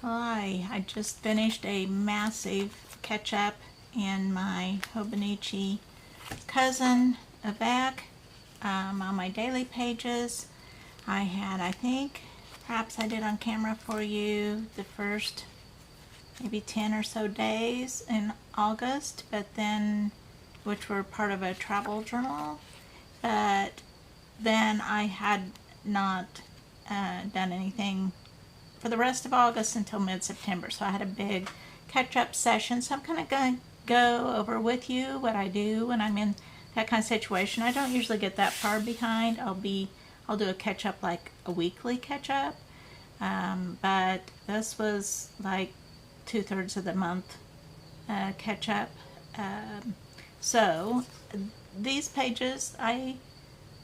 Hi, I just finished a massive catch-up in my Hobonichi Cousin Avec on my daily pages. I had, I think, perhaps I did on camera for you the first maybe 10 or so days in August, but then, which were part of a travel journal, but then I had not done anything for the rest of August until mid-September. So I had a big catch-up session. So I'm kind of going to go over with you what I do when I'm in that kind of situation. I don't usually get that far behind. I'll do a catch-up, like a weekly catch-up. But this was like 2/3 of the month catch-up. So these pages I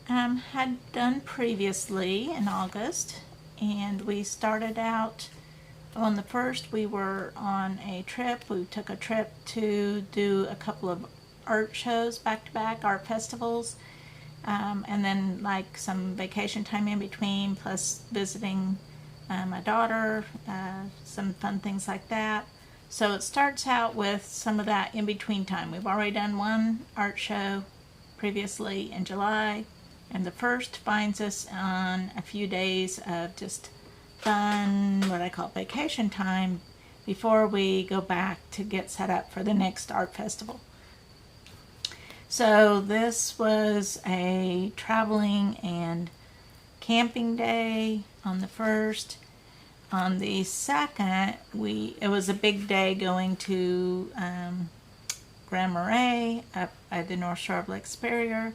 had done previously in August, and we started out on the first. We were on a trip. We took a trip to do a couple of art shows back to back, art festivals, and then like some vacation time in between, plus visiting my daughter, some fun things like that. So it starts out with some of that in between time. We've already done one art show previously in July, and the first finds us on a few days of just fun, what I call vacation time, before we go back to get set up for the next art festival. So this was a traveling and camping day on the first. On the second, it was a big day going to Grand Marais up at the North Shore of Lake Superior.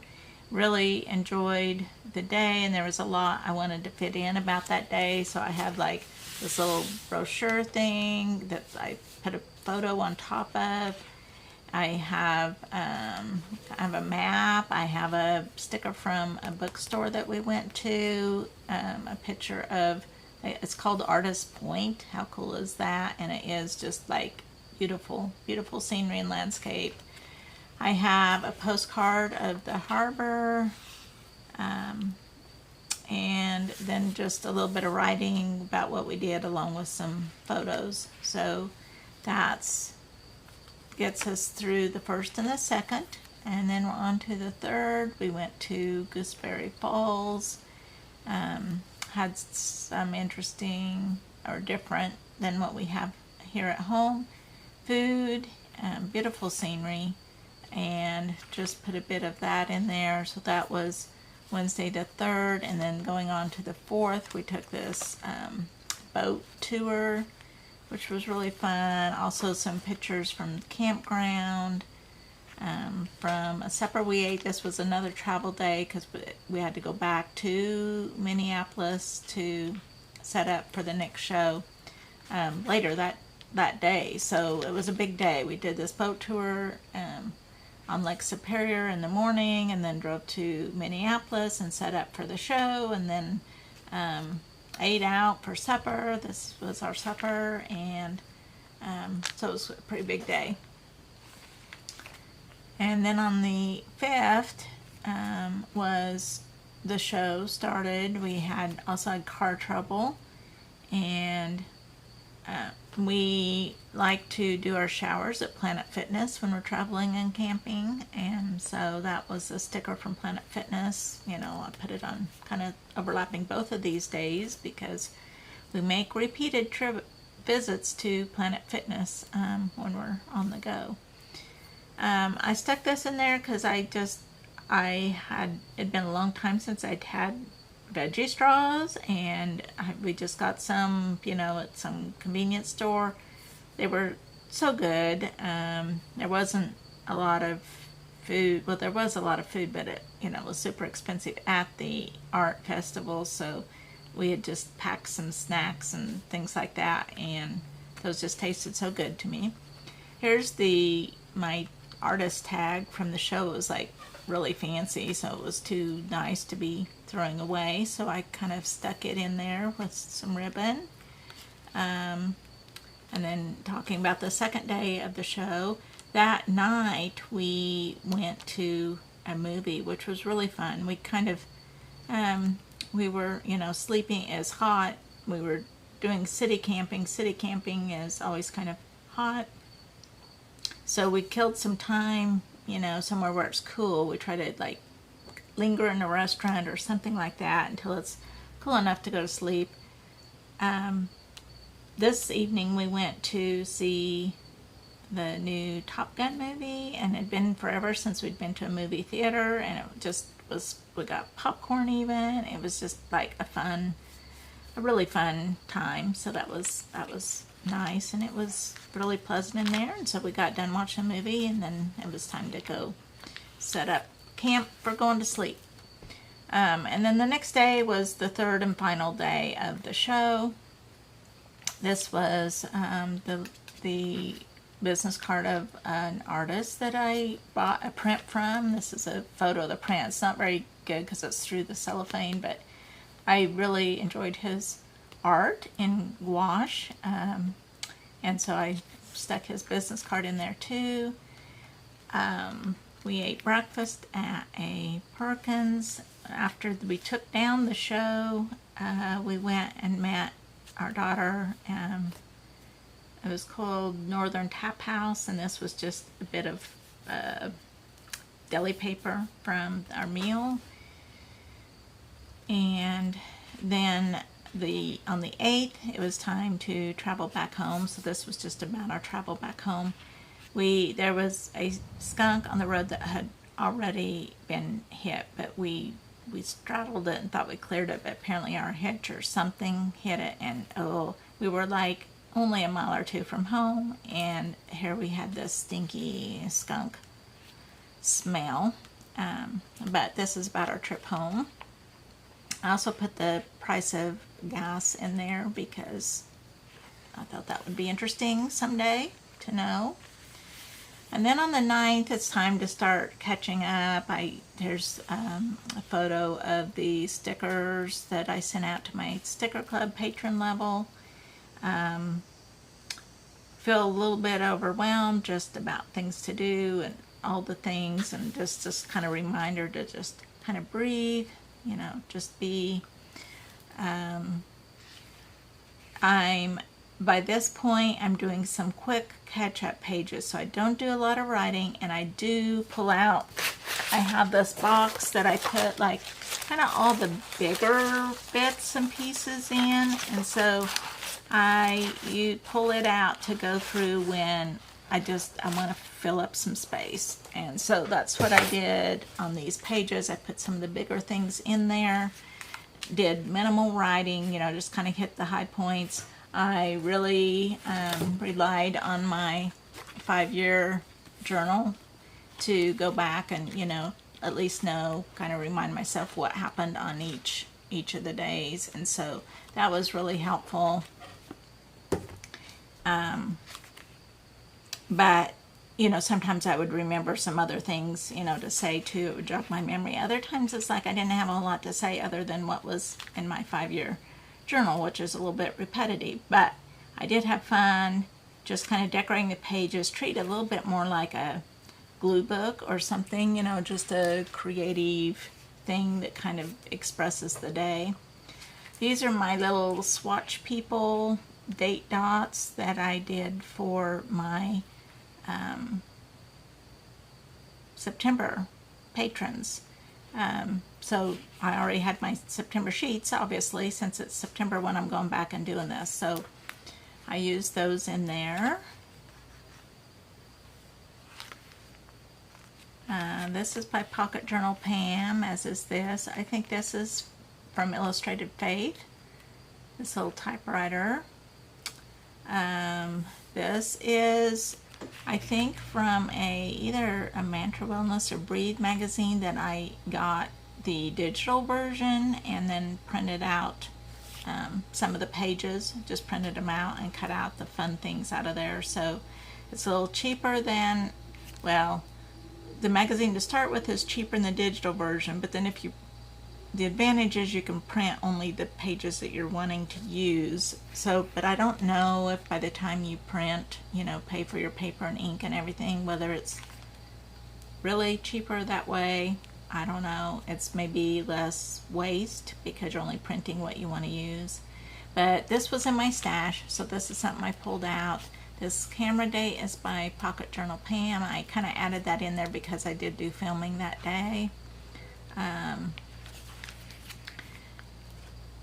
Really enjoyed the day, and there was a lot I wanted to fit in about that day, so I have like this little brochure thing that I put a photo on top of. I have a map. I have a sticker from a bookstore that we went to, a picture of, it's called Artist Point. How cool is that? And it is just like beautiful, beautiful scenery and landscape. I have a postcard of the harbor, and then just a little bit of writing about what we did along with some photos. So that's gets us through the first and the second, and then we're on to the third. We went to Gooseberry Falls, had some interesting or different than what we have here at home food, beautiful scenery, and just put a bit of that in there. So that was Wednesday the 3rd, and then going on to the 4th, we took this boat tour, which was really fun. Also some pictures from the campground, from a supper we ate. This was another travel day because we had to go back to Minneapolis to set up for the next show later that day. So it was a big day. We did this boat tour on Lake Superior in the morning, and then drove to Minneapolis and set up for the show, and then ate out for supper. This was our supper, and so it was a pretty big day. And then on the 5th was the show started. We also had car trouble, and we like to do our showers at Planet Fitness when we're traveling and camping, and so that was a sticker from Planet Fitness. You know, I put it on kind of overlapping both of these days because we make repeated visits to Planet Fitness when we're on the go. I stuck this in there because it'd been a long time since I'd had veggie straws, and we just got some, at some convenience store. They were so good. There wasn't a lot of food. Well, there was a lot of food, but it was super expensive at the art festival, so we had just packed some snacks and things like that, and those just tasted so good to me. Here's my artist tag from the show. It was like really fancy, so it was too nice to be throwing away, so I kind of stuck it in there with some ribbon. And then talking about the second day of the show, that night we went to a movie, which was really fun. We kind of we were sleeping. As hot, we were doing city camping. City camping is always kind of hot. So we killed some time, you know, somewhere where it's cool. We try to like linger in a restaurant or something like that until it's cool enough to go to sleep. This evening we went to see the new Top Gun movie, and it had been forever since we'd been to a movie theater, and it just was, we got popcorn even. It was just like a really fun time. So that was nice, and it was really pleasant in there. And so we got done watching the movie, and then it was time to go set up camp for going to sleep. And then the next day was the third and final day of the show. This was the business card of an artist that I bought a print from. This is a photo of the print. It's not very good because it's through the cellophane, but I really enjoyed his art in gouache, and so I stuck his business card in there too. We ate breakfast at a Perkins. After we took down the show, we went and met our daughter. It was called Northern Tap House, and this was just a bit of deli paper from our meal. And then on the 8th, it was time to travel back home. So this was just about our travel back home. There was a skunk on the road that had already been hit, but we straddled it and thought we cleared it, but apparently our hitch or something hit it, and we were like only a mile or two from home, and here we had this stinky skunk smell. But this is about our trip home. I also put the price of gas in there because I thought that would be interesting someday to know. And then on the 9th, it's time to start catching up. There's a photo of the stickers that I sent out to my sticker club patron level. Feel a little bit overwhelmed just about things to do and all the things, and just kind of reminder to just kind of breathe, you know, just be. By this point, I'm doing some quick catch-up pages, so I don't do a lot of writing, and I do pull out, I have this box that I put like kind of all the bigger bits and pieces in, and so you pull it out to go through when I want to fill up some space. And so that's what I did on these pages. I put some of the bigger things in there, did minimal writing, you know, just kind of hit the high points. I really relied on my 5-year journal to go back and, you know, at least kind of remind myself what happened on each of the days. And so that was really helpful. But, you know, sometimes I would remember some other things, you know, to say too. It would jog my memory. Other times it's like I didn't have a lot to say other than what was in my 5-year journal, which is a little bit repetitive, but I did have fun just kind of decorating the pages. Treat it a little bit more like a glue book or something, you know, just a creative thing that kind of expresses the day. These are my little swatch people date dots that I did for my September patrons. So I already had my September sheets, obviously, since it's September when I'm going back and doing this. So I used those in there. This is by Pocket Journal Pam, as is this. I think this is from Illustrated Faith, this little typewriter. This is, I think, from either a Mantra Wellness or Breathe magazine that I got the digital version and then printed out some of the pages, just printed them out and cut out the fun things out of there. So it's a little cheaper than, well, the magazine to start with is cheaper than the digital version, but then the advantage is you can print only the pages that you're wanting to use. So, but I don't know if by the time you print, you know, pay for your paper and ink and everything, whether it's really cheaper that way. I don't know. It's maybe less waste because you're only printing what you want to use. But this was in my stash, so this is something I pulled out. This camera date is by Pocket Journal Pam. I kind of added that in there because I did do filming that day.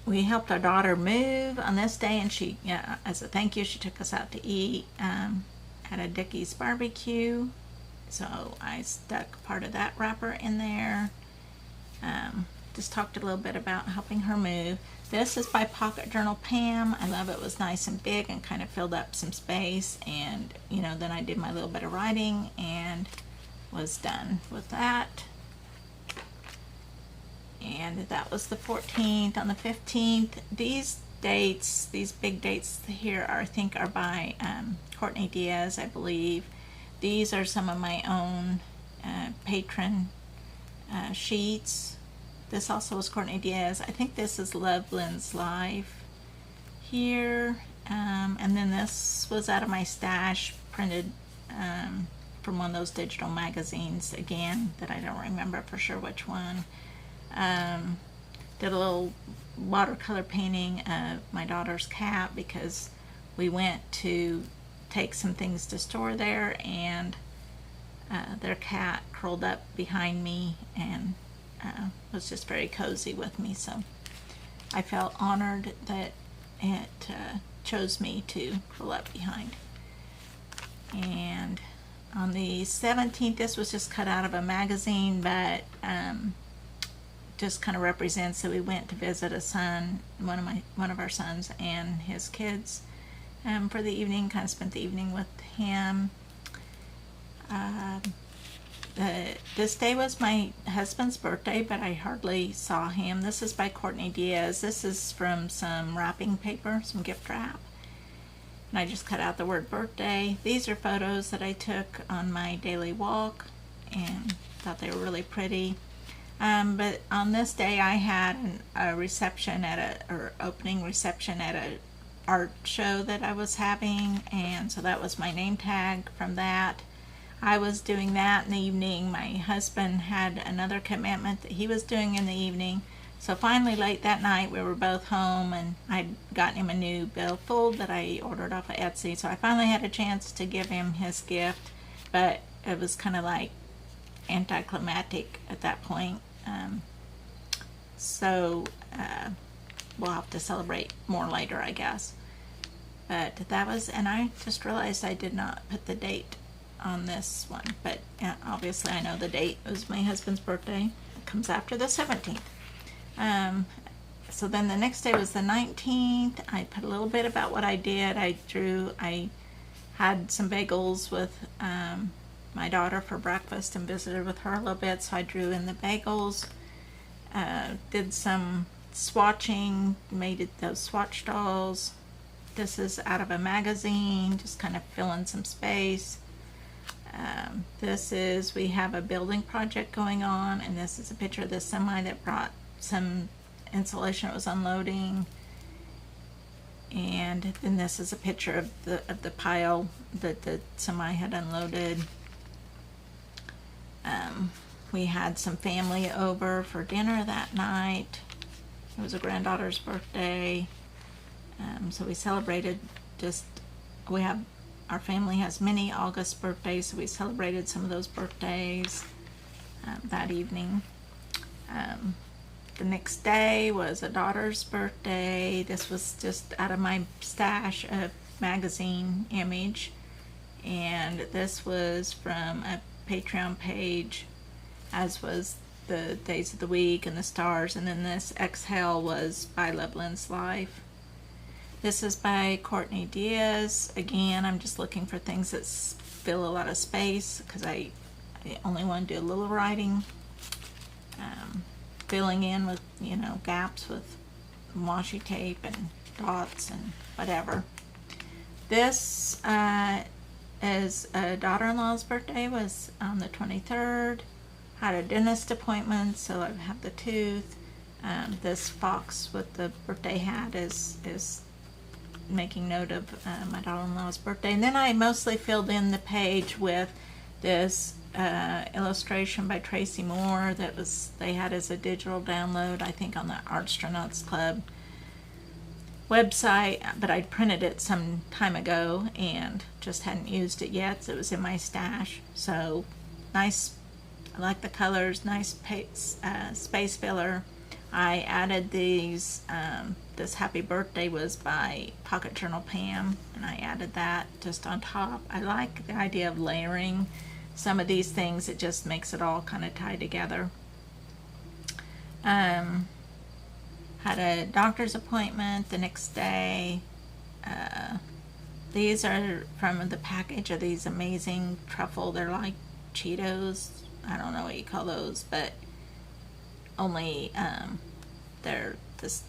We helped our daughter move on this day, and she, as a thank you, she took us out to eat at a Dickey's barbecue. So I stuck part of that wrapper in there. Just talked a little bit about helping her move. This is by Pocket Journal Pam. I love it. It was nice and big and kind of filled up some space. And, you know, then I did my little bit of writing and was done with that. And that was the 14th. On the 15th, these dates, these big dates here are, I think, are by Courtney Diaz, I believe. These are some of my own patron sheets. This also was Courtney Diaz. I think this is Loveland's Life here. And then this was out of my stash, printed from one of those digital magazines, again, that I don't remember for sure which one. Did a little watercolor painting of my daughter's cat because we went to take some things to store there, and their cat curled up behind me and was just very cozy with me, so I felt honored that it chose me to curl up behind. And on the 17th, this was just cut out of a magazine, but just kind of represents that we went to visit a son, one of our sons and his kids for the evening. Kind of spent the evening with him. This day was my husband's birthday, but I hardly saw him. This is by Courtney Diaz. This is from some wrapping paper, some gift wrap. And I just cut out the word birthday. These are photos that I took on my daily walk and thought they were really pretty. But on this day I had a reception opening reception at a art show that I was having, and so that was my name tag from that. I was doing that in the evening. My husband had another commitment that he was doing in the evening. So finally late that night we were both home, and I'd gotten him a new billfold that I ordered off of Etsy. So I finally had a chance to give him his gift, but it was kind of like anticlimactic at that point. We'll have to celebrate more later, I guess. But that was, and I just realized I did not put the date on this one, but obviously I know the date. It was my husband's birthday. It comes after the 17th. So then the next day was the 19th. I put a little bit about what I did. I had some bagels with my daughter for breakfast and visited with her a little bit, so I drew in the bagels. Did some swatching, made those swatch dolls. This is out of a magazine, just kind of filling some space. This is, we have a building project going on, and this is a picture of the semi that brought some insulation it was unloading. And then this is a picture of the pile that the semi had unloaded. We had some family over for dinner that night. It was a granddaughter's birthday. So we celebrated our family has many August birthdays, so we celebrated some of those birthdays that evening. The next day was a daughter's birthday. This was just out of my stash of magazine image, and this was from a Patreon page, as was the days of the week and the stars. And then this Exhale was by Loveland's Life. This is by Courtney Diaz. Again, I'm just looking for things that fill a lot of space because I only want to do a little writing, filling in with, gaps with washi tape and dots and whatever. This is a daughter-in-law's birthday, was on the 23rd. Had a dentist appointment, so I have the tooth. This fox with the birthday hat is making note of my daughter-in-law's birthday. And then I mostly filled in the page with this illustration by Tracy Moore that they had as a digital download, I think, on the Artstronauts Club website, but I printed it some time ago and just hadn't used it yet, so it was in my stash. So nice, I like the colors, nice space filler. I added these, this Happy Birthday was by Pocket Journal Pam, and I added that just on top. I like the idea of layering some of these things. It just makes it all kind of tie together. Had a doctor's appointment the next day. These are from the package of these amazing truffle. They're like Cheetos. I don't know what you call those, but only they're this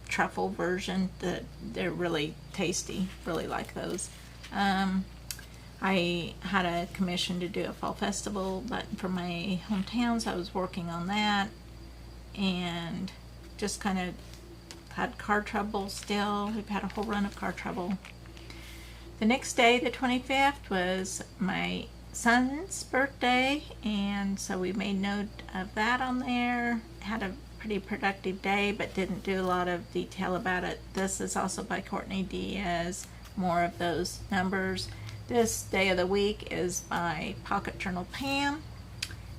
truffle version. They're really tasty. Really like those. I had a commission to do a fall festival button for my hometown, so I was working on that, and just kind of had car trouble still. We've had a whole run of car trouble. The next day, the 25th, was my son's birthday, and so we made note of that on there. Had a pretty productive day, but didn't do a lot of detail about it. This is also by Courtney Diaz, more of those numbers. This day of the week is by Pocket Journal Pam,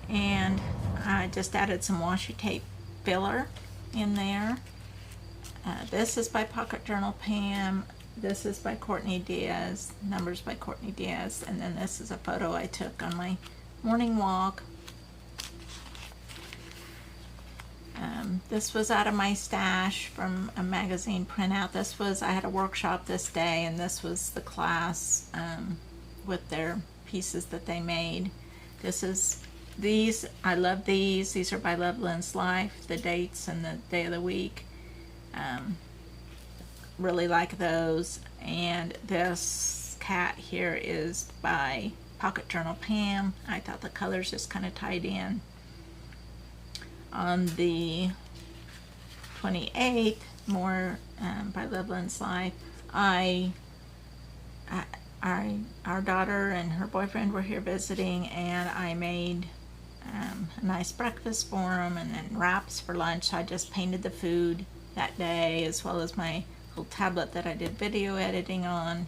and I just added some washi tape filler in there. This is by Pocket Journal Pam. This is by Courtney Diaz, numbers by Courtney Diaz, and then this is a photo I took on my morning walk. This was out of my stash from a magazine printout. This was, I had a workshop this day, and this was the class with their pieces that they made. This is, these, I love these. These are by Loveland's Life, the dates and the day of the week. Really like those. And this cat here is by Pocket Journal Pam. I thought the colors just kind of tied in. On the 28th, more by Loveland's Life, our daughter and her boyfriend were here visiting, and I made a nice breakfast for them and then wraps for lunch. So I just painted the food that day, as well as my little tablet that I did video editing on,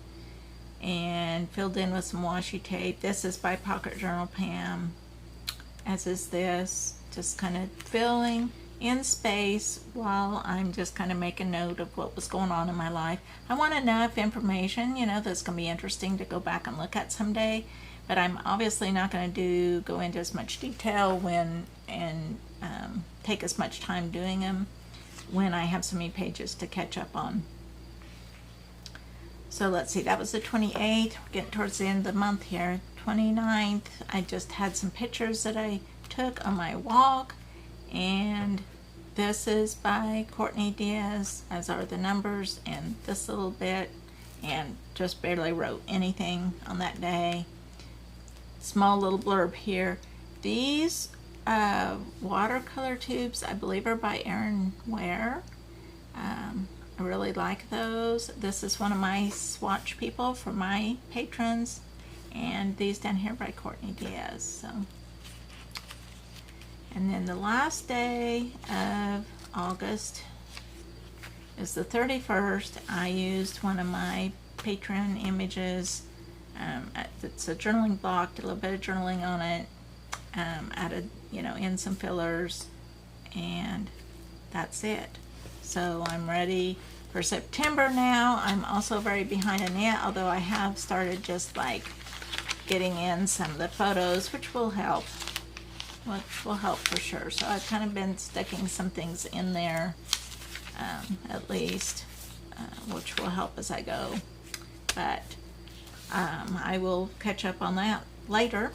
and filled in with some washi tape. This is by Pocket Journal Pam, as is this. Just kind of filling in space while I'm just kind of making note of what was going on in my life. I want enough information, you know, that's going to be interesting to go back and look at someday, but I'm obviously not going to go into as much detail and take as much time doing them when I have so many pages to catch up on. So let's see, that was the 28th. We're getting towards the end of the month here. 29th, I just had some pictures that I took on my walk, and this is by Courtney Diaz, as are the numbers, and this little bit, and just barely wrote anything on that day. Small little blurb here. These watercolor tubes, I believe, are by Erin Ware. I really like those. This is one of my swatch people for my patrons, and these down here by Courtney Diaz. So. And then the last day of August is the 31st. I used one of my patron images. It's a journaling block, did a little bit of journaling on it, added, you know, in some fillers, and that's it. So I'm ready for September now. I'm also very behind on it, although I have started just like getting in some of the photos, which will help. Which will help for sure. So I've kind of been sticking some things in there, at least, which will help as I go. But I will catch up on that later.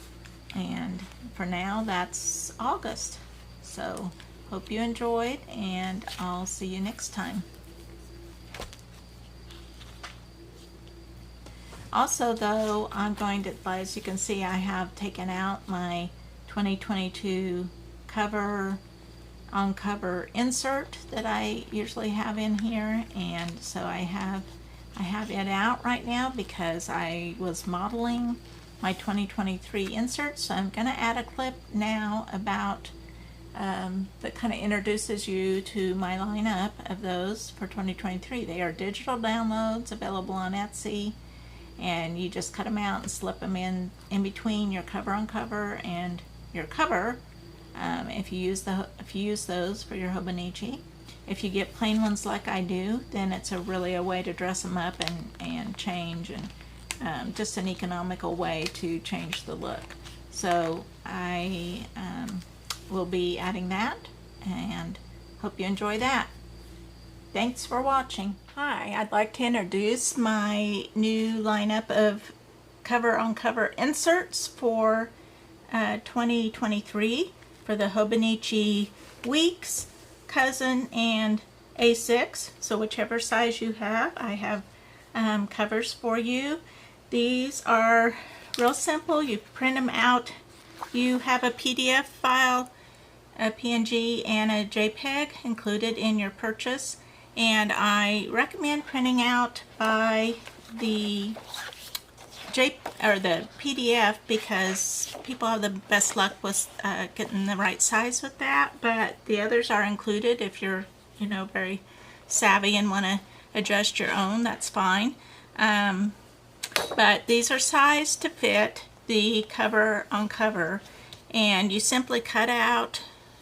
And for now, that's August. So hope you enjoyed, and I'll see you next time. Also, though, I'm going to, as you can see, I have taken out my 2022 cover on cover insert that I usually have in here, and so I have it out right now because I was modeling my 2023 insert. So I'm going to add a clip now about that kind of introduces you to my lineup of those for 2023. They are digital downloads available on Etsy, and you just cut them out and slip them in between your cover on cover and your cover. If you use those for your Hobonichi. If you get plain ones like I do, then it's really a way to dress them up and change, and just an economical way to change the look. So I will be adding that, and hope you enjoy that. Thanks for watching. Hi, I'd like to introduce my new lineup of cover on cover inserts for 2023 for the Hobonichi Weeks, Cousin, and A6. So whichever size you have, I have covers for you. These are real simple. You print them out. You have a PDF file, a PNG, and a JPEG included in your purchase. And I recommend printing out by the PDF because people have the best luck with getting the right size with that. But the others are included if you're, very savvy and want to adjust your own. That's fine. But these are sized to fit the cover on cover, and you simply cut out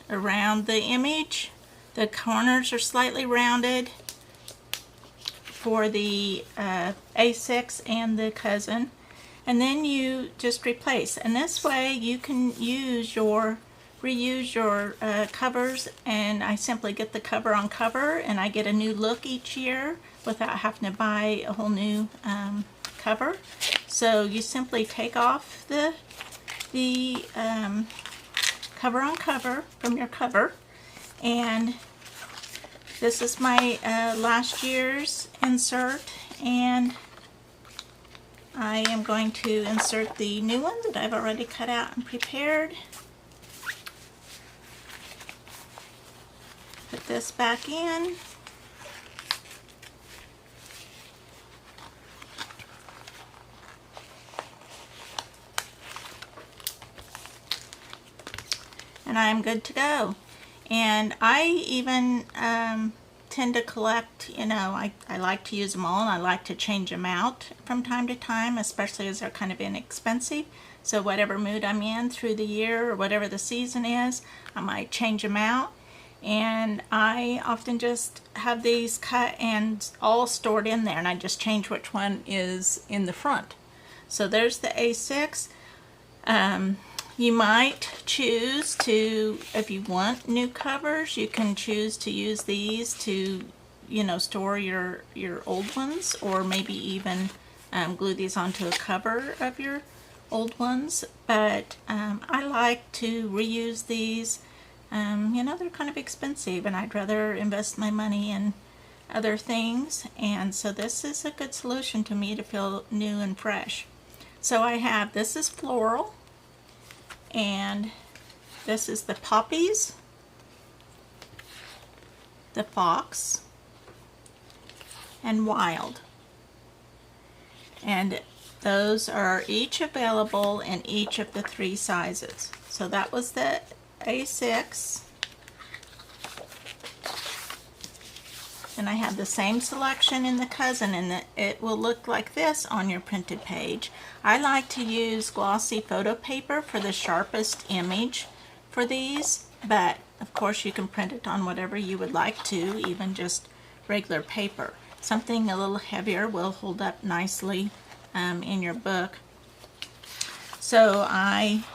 around the image. The corners are slightly rounded for the A6 and the Cousin, and then you just replace. And this way you can reuse your covers, and I simply get the cover on cover, and I get a new look each year without having to buy a whole new cover. So you simply take off the cover on cover from your cover, and this is my last year's insert, and I am going to insert the new one that I've already cut out and prepared. Put this back in. And I'm good to go. And I even tend to collect, I like to use them all, and I like to change them out from time to time, especially as they're kind of inexpensive. So whatever mood I'm in through the year or whatever the season is, I might change them out. And I often just have these cut and all stored in there, and I just change which one is in the front. So there's the A6. You might choose to, if you want new covers, you can choose to use these to, store your old ones, or maybe even glue these onto a cover of your old ones. But I like to reuse these. They're kind of expensive, and I'd rather invest my money in other things. And so this is a good solution to me to feel new and fresh. So this is floral. And this is the poppies, the fox, and wild. And those are each available in each of the 3 sizes. So that was the A6. And I have the same selection in the Cousin, and it will look like this on your printed page. I like to use glossy photo paper for the sharpest image for these, but of course you can print it on whatever you would like to, even just regular paper. Something a little heavier will hold up nicely in your book. So I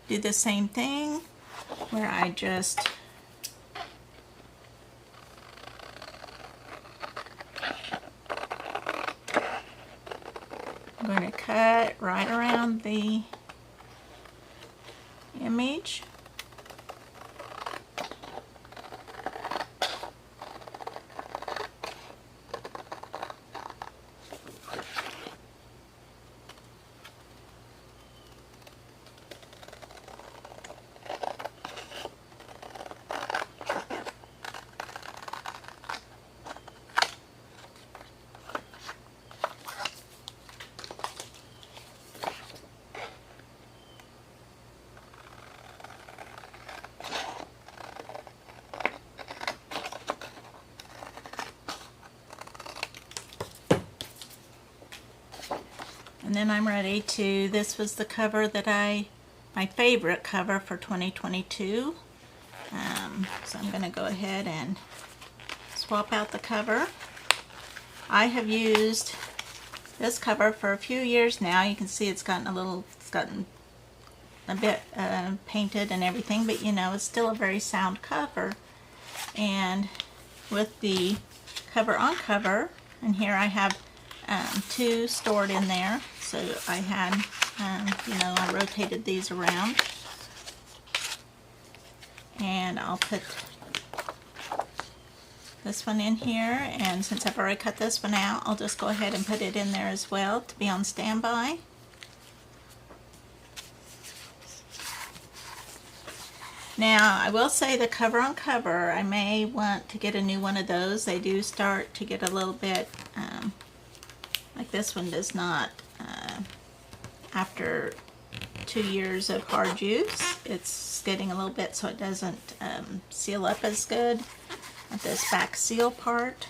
do the same thing where I just I'm going to cut right around the image. And then I'm ready to, this was the cover that my favorite cover for 2022. So I'm going to go ahead and swap out the cover. I have used this cover for a few years now. You can see it's gotten a bit painted and everything, but you know, it's still a very sound cover. And with the cover on cover, and here I have 2 stored in there. So I had, you know, I rotated these around. And I'll put this one in here, and since I've already cut this one out, I'll just go ahead and put it in there as well to be on standby. Now, I will say the cover on cover, I may want to get a new one of those. They do start to get a little bit, like this one does not, after 2 years of hard use, it's getting a little bit so it doesn't seal up as good at this back seal part.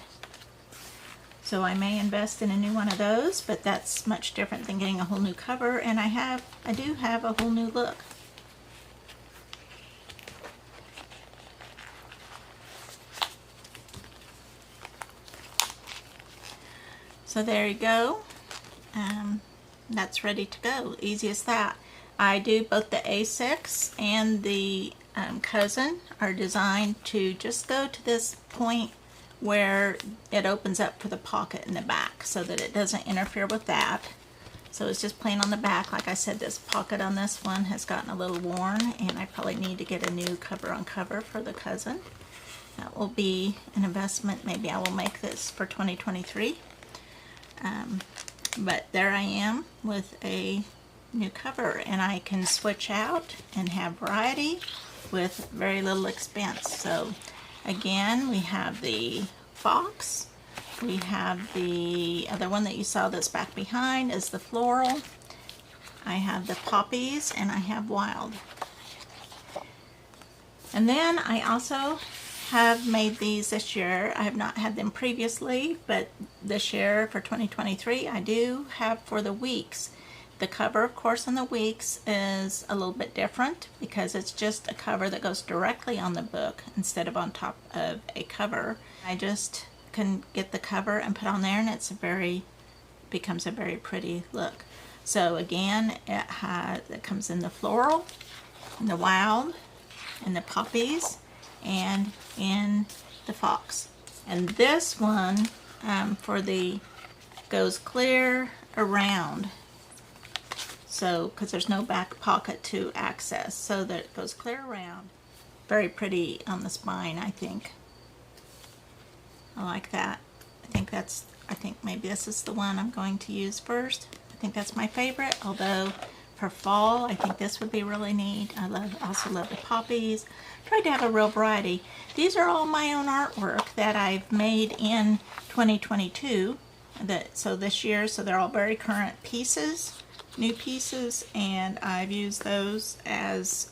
So I may invest in a new one of those, but that's much different than getting a whole new cover, and I do have a whole new look. So there you go. That's ready to go. Easy as that. I do both the A6 and the Cousin are designed to just go to this point where it opens up for the pocket in the back so that it doesn't interfere with that. So it's just plain on the back. Like I said, this pocket on this one has gotten a little worn, and I probably need to get a new cover on cover for the Cousin. That will be an investment. Maybe I will make this for 2023. But there I am with a new cover, and I can switch out and have variety with very little expense. So again, we have the fox, we have the other one that you saw that's back behind is the floral, I have the poppies, and I have wild. And then I also have made these this year. I have not had them previously, but this year for 2023 I do have for the weeks. The cover, of course, on the weeks is a little bit different because it's just a cover that goes directly on the book instead of on top of a cover. I just can get the cover and put on there, and it's becomes a very pretty look. So again, it comes in the floral, and the wild, and the poppies, and in the fox. And this one for the goes clear around, so because there's no back pocket to access, so that it goes clear around. Very pretty on the spine, I think. I like that. I think maybe this is the one I'm going to use first. I think that's my favorite, although for fall I think this would be really neat. I also love the poppies. Tried to have a real variety. These are all my own artwork that I've made in 2022, so this year, so they're all very current pieces, new pieces, and I've used those as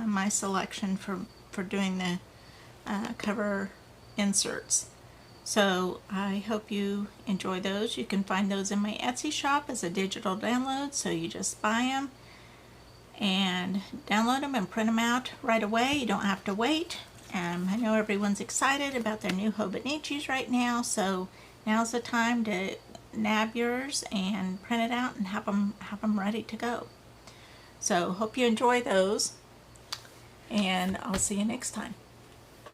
my selection for doing the cover inserts. So I hope you enjoy those. You can find those in my Etsy shop as a digital download, so you just buy them and download them and print them out right away. You don't have to wait. I know everyone's excited about their new Hobonichis right now, so now's the time to nab yours and print it out and have them ready to go. So hope you enjoy those, and I'll see you next time.